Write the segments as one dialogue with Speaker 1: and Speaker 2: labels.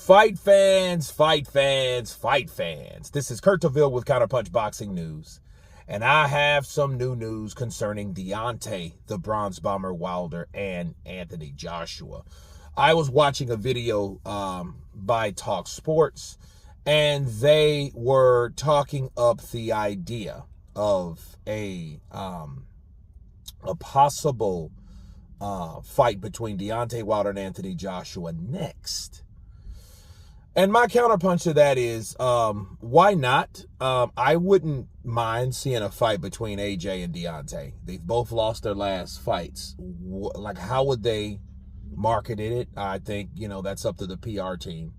Speaker 1: Fight fans, fight fans, fight fans. This is Kurt DeVille with Counterpunch Boxing News. And I have some new news concerning Deontay, the Bronze Bomber Wilder, and Anthony Joshua. I was watching a video by Talk Sports, and they were talking up the idea of a possible fight between Deontay Wilder and Anthony Joshua next. And my counterpunch to that is, why not? I wouldn't mind seeing a fight between AJ and Deontay. They've both lost their last fights. Like, how would they market it? I think, that's up to the PR team.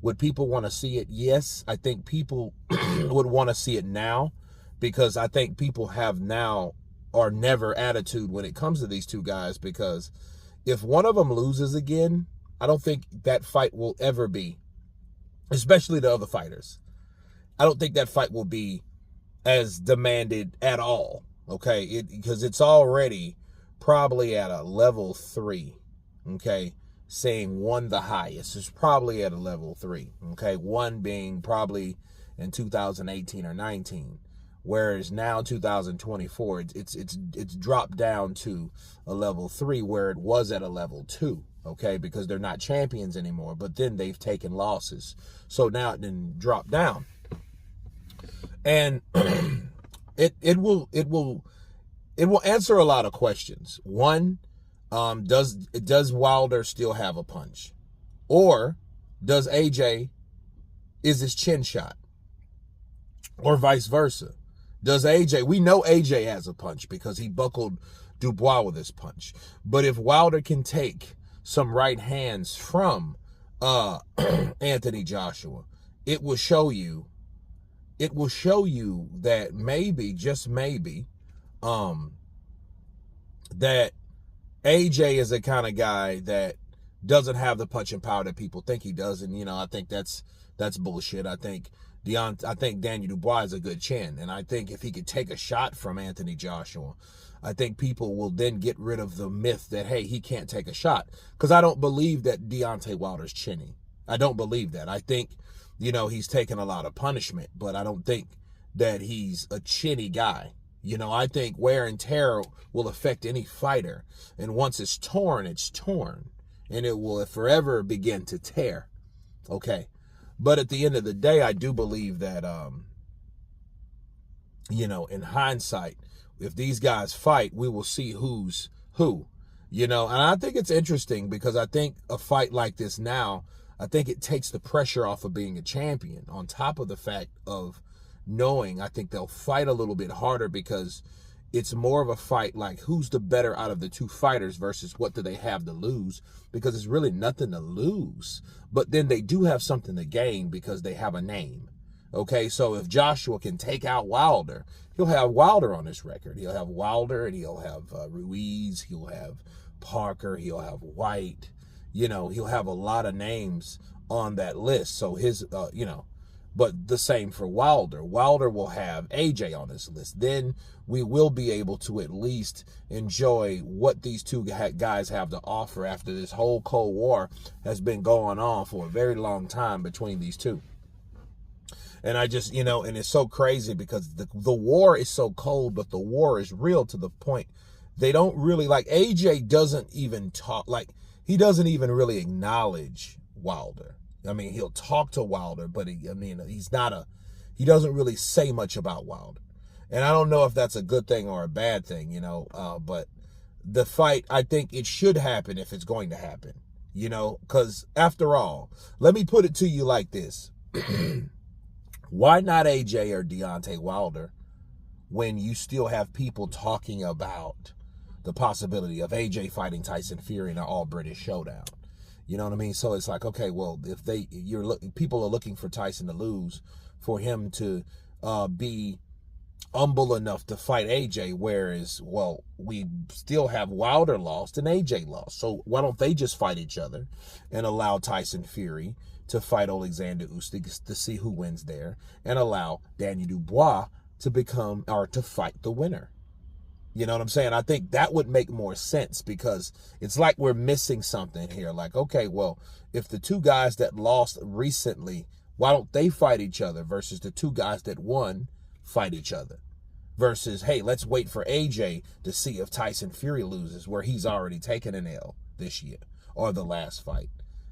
Speaker 1: Would people want to see it? Yes, I think people would want to see it now, because I think people have now or never attitude when it comes to these two guys, because if one of them loses again, I don't think that fight will ever be, especially the other fighters, I don't think that fight will be as demanded at all, okay? Because it's already probably at a level 3, okay? Saying one the highest is probably at a level 3, okay? One being probably in 2018 or 19, whereas now 2024, it's dropped down to a level 3 where it was at a level 2. Okay, because they're not champions anymore, but then they've taken losses. So now it didn't drop down. And it will answer a lot of questions. One, does Wilder still have a punch? Or does AJ, is his chin shot? Or vice versa. Does AJ, we know AJ has a punch because he buckled Dubois with his punch. But if Wilder can take some right hands from Anthony Joshua, it will show you that maybe, just maybe, that AJ is the kind of guy that doesn't have the punching power that people think he does. And I think that's bullshit. I think Daniel Dubois is a good chin, and I think if he could take a shot from Anthony Joshua, I think people will then get rid of the myth that, hey, he can't take a shot. Because I don't believe that Deontay Wilder's chinny. I don't believe that. I think, he's taken a lot of punishment, but I don't think that he's a chinny guy. I think wear and tear will affect any fighter. And once it's torn, it's torn. And it will forever begin to tear. Okay. But at the end of the day, I do believe that, in hindsight, if these guys fight, we will see who's who, and I think it's interesting because I think a fight like this now, I think it takes the pressure off of being a champion, on top of the fact of knowing, I think they'll fight a little bit harder because it's more of a fight like who's the better out of the two fighters versus what do they have to lose, because it's really nothing to lose. But then they do have something to gain because they have a name. Okay, so if Joshua can take out Wilder, he'll have Wilder on his record. He'll have Wilder, and he'll have Ruiz, he'll have Parker, he'll have White. He'll have a lot of names on that list. So his, but the same for Wilder. Wilder will have AJ on his list. Then we will be able to at least enjoy what these two guys have to offer after this whole Cold War has been going on for a very long time between these two. And I just, and it's so crazy because the war is so cold, but the war is real to the point they don't really, like, AJ doesn't even talk, like, he doesn't even really acknowledge Wilder. I mean, he'll talk to Wilder, but he doesn't really say much about Wilder. And I don't know if that's a good thing or a bad thing, but the fight, I think it should happen if it's going to happen, because after all, let me put it to you like this. Why not AJ or Deontay Wilder when you still have people talking about the possibility of AJ fighting Tyson Fury in an all-British showdown? You know what I mean? So it's like, okay, well, if people are looking for Tyson to lose, for him to be humble enough to fight AJ, whereas, well, we still have Wilder lost and AJ lost. So why don't they just fight each other and allow Tyson Fury to fight Alexander Usyk to see who wins there, and allow Daniel Dubois to fight the winner? You know what I'm saying? I think that would make more sense, because it's like we're missing something here. Like, okay, well, if the two guys that lost recently, why don't they fight each other versus the two guys that won fight each other? Versus, hey, let's wait for AJ to see if Tyson Fury loses, where he's already taken an L this year or the last fight.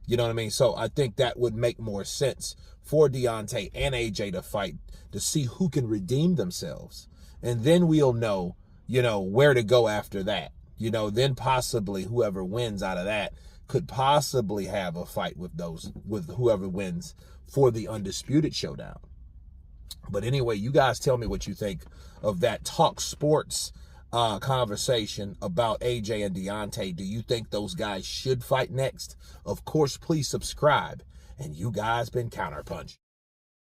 Speaker 1: You know what I mean? So I think that would make more sense for Deontay and AJ to fight, to see who can redeem themselves. And then we'll know, where to go after that. Then possibly whoever wins out of that could possibly have a fight with whoever wins for the Undisputed Showdown. But anyway, you guys tell me what you think of that Talk Sports conversation about AJ and Deontay. Do you think those guys should fight next? Of course, please subscribe. And you guys been Counterpunch.